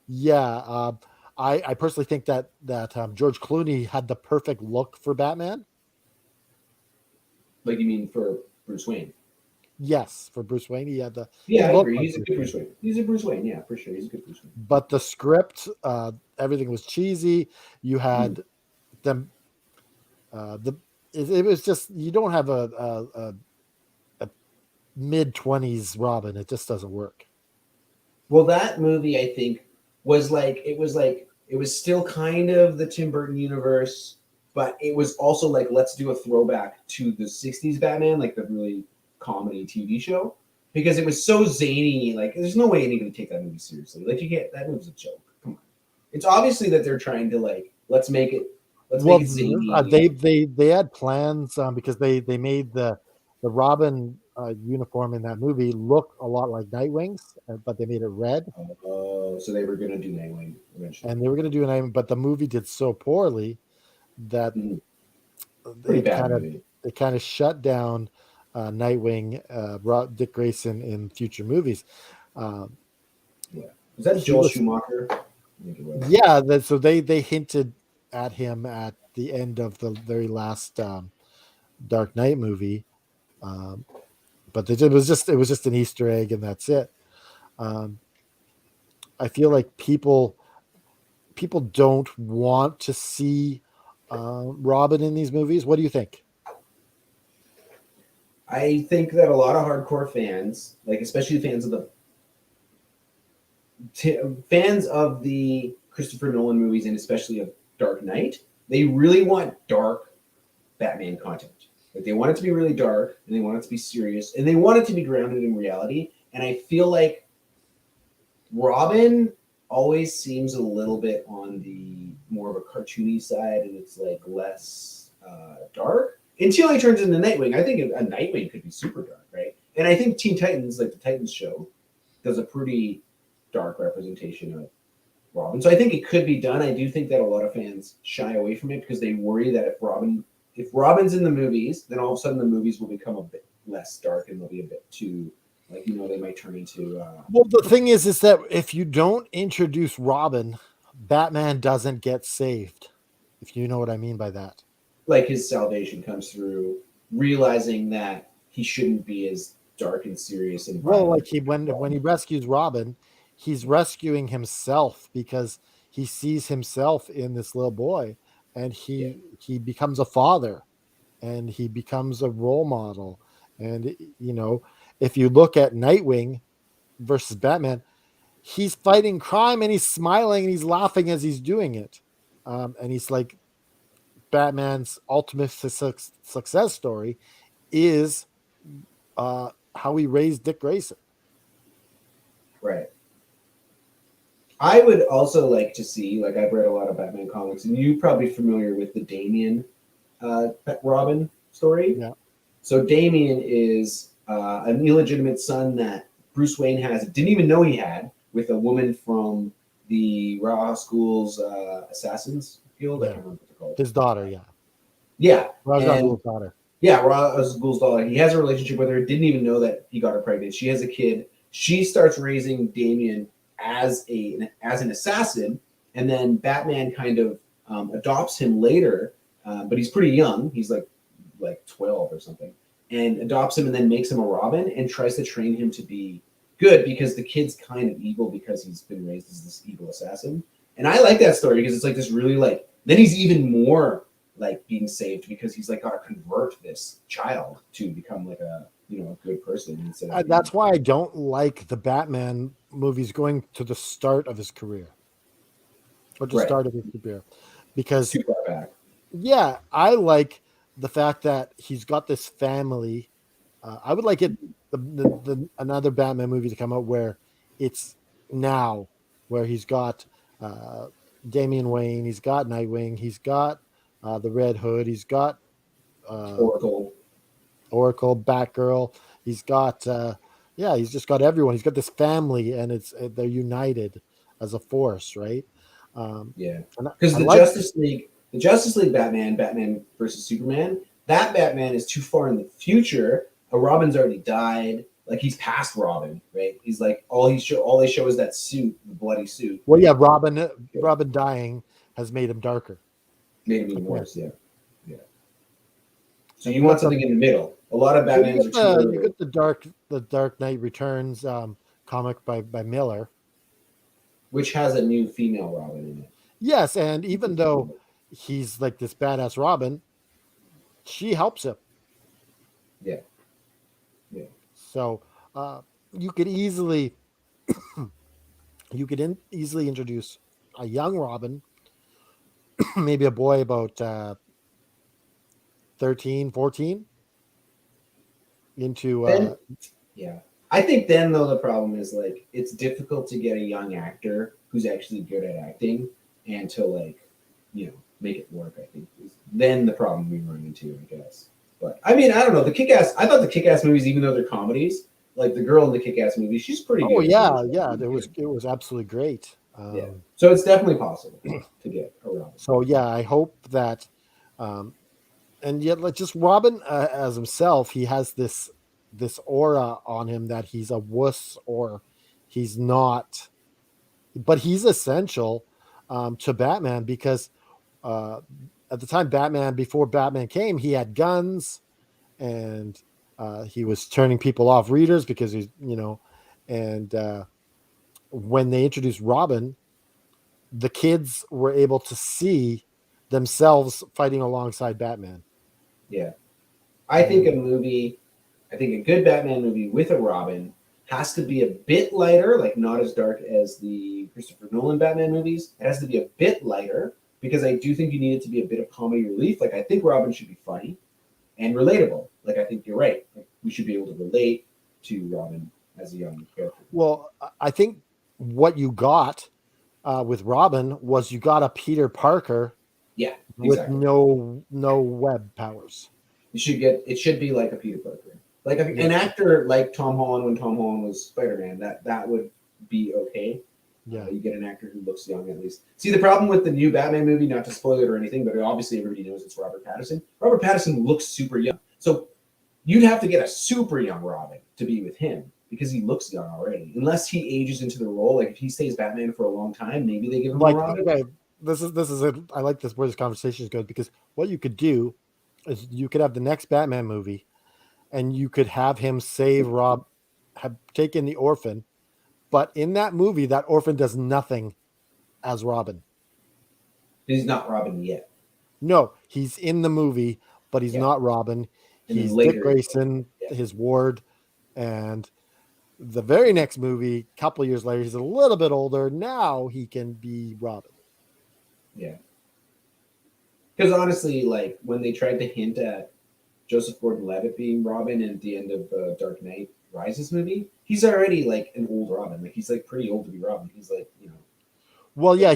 Yeah, I personally think that George Clooney had the perfect look for Batman. Like you mean for Bruce Wayne? Yes, for Bruce Wayne, he Yeah, I looked agree. like He's a Bruce good Wayne. Bruce Wayne. He's a Bruce Wayne. Yeah, for sure. He's a good Bruce Wayne. But the script, everything was cheesy. You Mm. had them. The it was just you don't have a mid-20s Robin. It just doesn't work. Well, that movie I think it was still kind of the Tim Burton universe, but it was also like let's do a throwback to the '60s Batman, like the really comedy TV show, because it was so zany. Like, there's no way anybody take that movie seriously. Like, you can't. That movie's a joke. Come on. It's obviously that they're trying to like let's make Well, it zany. they had plans because they made the Robin uniform in that movie look a lot like Nightwing's, but they made it red, Oh, so they were gonna do Nightwing eventually. and they were going to do an Nightwing, but the movie did so poorly that Mhm. Pretty it bad kind of movie. it kind of shut down Nightwing, Dick Grayson in future movies. Um, Yeah. Was that he Joel was Schumacher? I think it was. Yeah, so they hinted at him at the end of the very last Dark Knight movie. Um, but it was just an Easter egg, and that's it. Um, I feel like people don't want to see Robin in these movies. What do you think? I think that a lot of hardcore fans, like especially fans of the Christopher Nolan movies and especially of Dark Knight, they really want dark Batman content. Like they want it to be really dark and they want it to be serious and they want it to be grounded in reality. And I feel like Robin always seems a little bit on the more of a cartoony side and it's like less dark until he turns into Nightwing. I think a Nightwing could be super dark, right? And I think Teen Titans, like the Titans show, does a pretty dark representation of Robin. So I think it could be done. I do think that a lot of fans shy away from it because they worry that if Robin if Robin's in the movies, then all of a sudden the movies will become a bit less dark and they'll be a bit too, like, you know, they might turn into. Well, the thing is that if you don't introduce Robin, Batman doesn't get saved. If you know what I mean by that. Like his salvation comes through realizing that he shouldn't be as dark and serious and violent. Well, like when he rescues Robin, he's rescuing himself because he sees himself in this little boy, and he becomes a father, and he becomes a role model. And you know, if you look at Nightwing versus Batman, he's fighting crime and he's smiling and he's laughing as he's doing it, and he's like, Batman's ultimate success story is how he raised Dick Grayson. Right. I would also like to see, like, I've read a lot of Batman comics, and you're probably familiar with the Damian Robin story. Yeah. So Damian is an illegitimate son that Bruce Wayne didn't even know he had, with a woman from the Raw School's Assassins Guild. I can't remember what they're called. His daughter, yeah. Yeah. Ra's al Ghul's daughter. Yeah, Ra's al Ghul's daughter. He has a relationship with her, didn't even know that he got her pregnant. She has a kid. She starts raising Damian as an assassin, and then Batman kind of adopts him later, but he's pretty young. He's like 12 or something, and adopts him and then makes him a Robin and tries to train him to be good because the kid's kind of evil because he's been raised as this evil assassin. And I like that story because it's like this really like, then he's even more like being saved because he's like got to convert this child to become like a, you know, a good person. Instead of That's why I don't like the Batman movies going to the start of his career or the start of his career, because too far back. Yeah, I like the fact that he's got this family. I would like it another Batman movie to come out where it's now, where he's got Damian Wayne, he's got Nightwing, he's got the Red Hood, he's got Oracle, Batgirl, he's got he's just got everyone. He's got this family, and they're united as a force, right? Because the Justice League Batman versus Superman, that Batman is too far in the future. Robin's already died. Like, he's past Robin, right? He's like, all they show is that suit, the bloody suit. Well, yeah, Robin dying has made him darker. Made him even worse, yeah. So you want something in the middle. A lot of Batmans you get the Dark Knight Returns comic by Miller, which has a new female Robin in it. Yes, and even though he's like this badass Robin, she helps him. Yeah. So you could easily introduce a young Robin, maybe a boy about 13, 14, into I think then, though, the problem is, like, it's difficult to get a young actor who's actually good at acting and to, like, you know, make it work. I think then the problem we run into, I guess. But I mean, I don't know. I thought the Kick-Ass movies, even though they're comedies, like the girl in the Kick-Ass movie, she's pretty good. Oh yeah. It was absolutely great. So it's definitely possible to get around. So yeah, I hope that, and yet, like, just Robin as himself, he has this aura on him that he's a wuss or he's not, but he's essential to Batman because at the time before Batman came, he had guns and he was turning people off readers because he's, you know, and when they introduced Robin, the kids were able to see themselves fighting alongside Batman. Yeah. I think a good Batman movie with a Robin has to be a bit lighter, like not as dark as the Christopher Nolan Batman movies. It has to be a bit lighter because I do think you need it to be a bit of comedy relief. Like, I think Robin should be funny and relatable. Like, I think you're right. Like, we should be able to relate to Robin as a young character. Well, I think what you got with Robin was you got a Peter Parker, with no web powers. It should be like a Peter Parker, like an actor like Tom Holland when Tom Holland was Spider-Man. That would be okay. Yeah. You get an actor who looks young at least. See, the problem with the new Batman movie, not to spoil it or anything, but obviously everybody knows it's Robert Pattinson. Robert Pattinson looks super young. So you'd have to get a super young Robin to be with him because he looks young already. Unless he ages into the role, like if he stays Batman for a long time, maybe they give him a Robin. Okay, this is it. I like this where this conversation goes because what you could do is you could have the next Batman movie, and you could have him save have taken the orphan, but in that movie, that orphan does nothing as Robin. He's not Robin yet. No, he's in the movie, but he's not Robin. He's Dick Grayson, his ward, and the very next movie, a couple of years later, he's a little bit older. Now he can be Robin. Yeah. Because honestly, like when they tried to hint at Joseph Gordon-Levitt being Robin at the end of Dark Knight Rises movie, he's already like an old Robin. Like he's like pretty old to be Robin. He's like, you know. Well, yeah,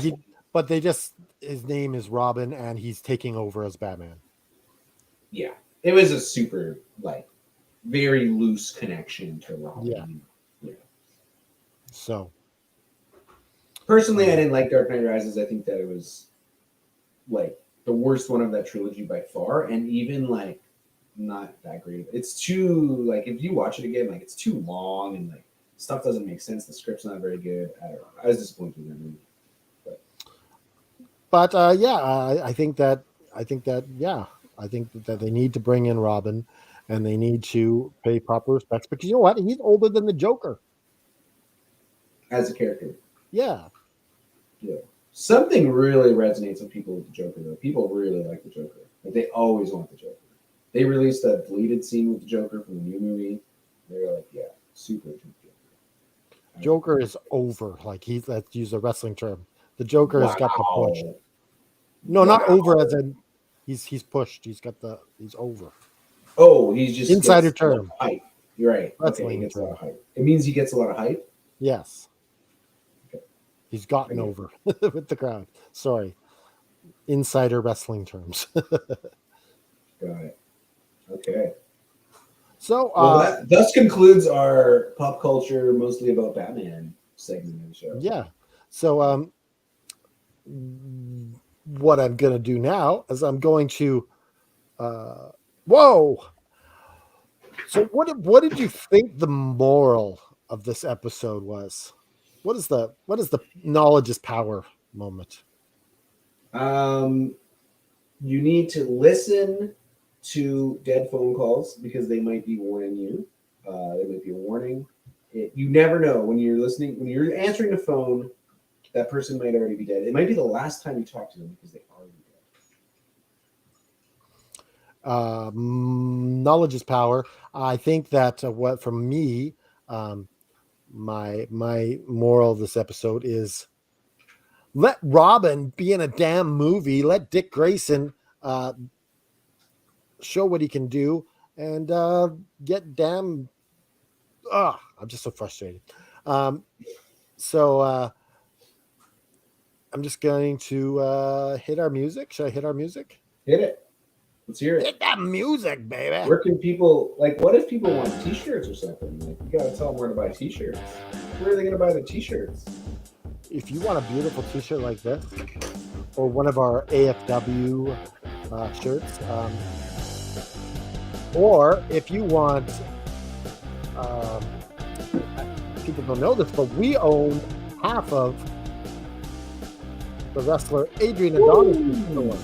but they just his name is Robin, and he's taking over as Batman. Yeah, it was a super like very loose connection to Robin. Yeah. So, personally, I didn't like Dark Knight Rises. I think that it was like the worst one of that trilogy by far, and even like not that great. It's too like if you watch it again, like it's too long and like stuff doesn't make sense. The script's not very good. I don't know. I was disappointed in that movie. But I think that they need to bring in Robin, and they need to pay proper respects because you know what? He's older than the Joker as a character. Yeah. Something really resonates with people with the Joker, though. People really like the Joker. Like they always want the Joker. They released a deleted scene with the Joker from the new movie. They're like, yeah, super Joker. Joker is over. Like let's use a wrestling term. The Joker has got the push. No, not over as in he's pushed. He's over. Oh, he's just insider term. Hype. You're right. Wrestling he gets a lot of hype. It means he gets a lot of hype. Yes. Okay. He's gotten over with the crowd. Sorry. Insider wrestling terms. Got it. Okay. So that thus concludes our pop culture, mostly about Batman segment of the show. Yeah. So what I'm going to do now is I'm going to whoa. So what did you think the moral of this episode was? What is the knowledge is power moment? You need to listen to dead phone calls because they might be warning you. They might be a warning. You never know when you're listening, when you're answering the phone, that person might already be dead. It might be the last time you talk to them because they are dead. Knowledge is power. I think that what from me, my moral of this episode is let Robin be in a damn movie. Let Dick Grayson show what he can do and get damn. I'm just so frustrated. So I'm just going to hit our music. Should I hit our music? Hit it. Let's hear it. Hit that music, baby. Where can people, like, what if people want t-shirts or something? Like, you got to tell them where to buy t-shirts. Where are they going to buy the t-shirts? If you want a beautiful t-shirt like this, or one of our AFW shirts, or if you want, people don't know this, but we own half of the wrestler Adrian Adonis' store.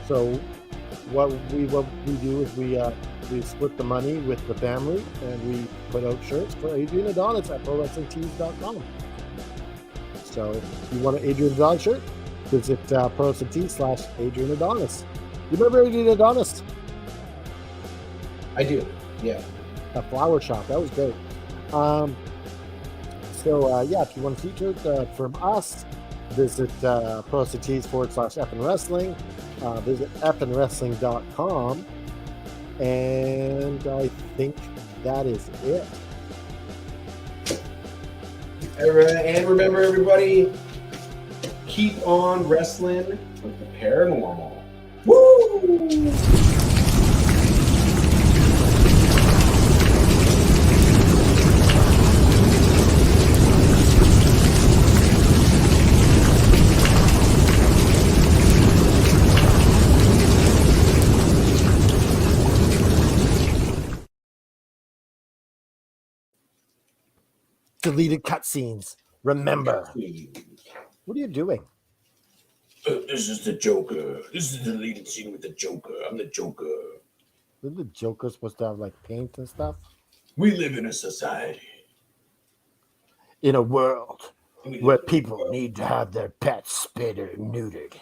So what we do is we split the money with the family and we put out shirts for Adrian Adonis at ProWrestlingTees.com. So if you want an Adrian Adonis shirt, visit ProWrestlingTees/Adrian Adonis. You remember Adrian Adonis? I do. Yeah. A flower shop. That was great. If you want a t-shirt from us, visit ProWrestlingTees/FNWrestling. Visit FNWrestling.com. And I think that is it. And remember, everybody, keep on wrestling with the paranormal. Woo! Deleted cutscenes. Remember. What are you doing? This is the Joker. This is the deleted scene with the Joker. I'm the Joker. Isn't the Joker supposed to have like paint and stuff? We live in a society. In a world where people need to have their pets spayed or neutered.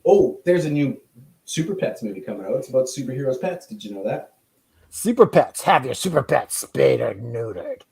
Oh, there's a new Super Pets movie coming out. It's about superheroes' pets. Did you know that? Super pets, have your super pets spayed or neutered.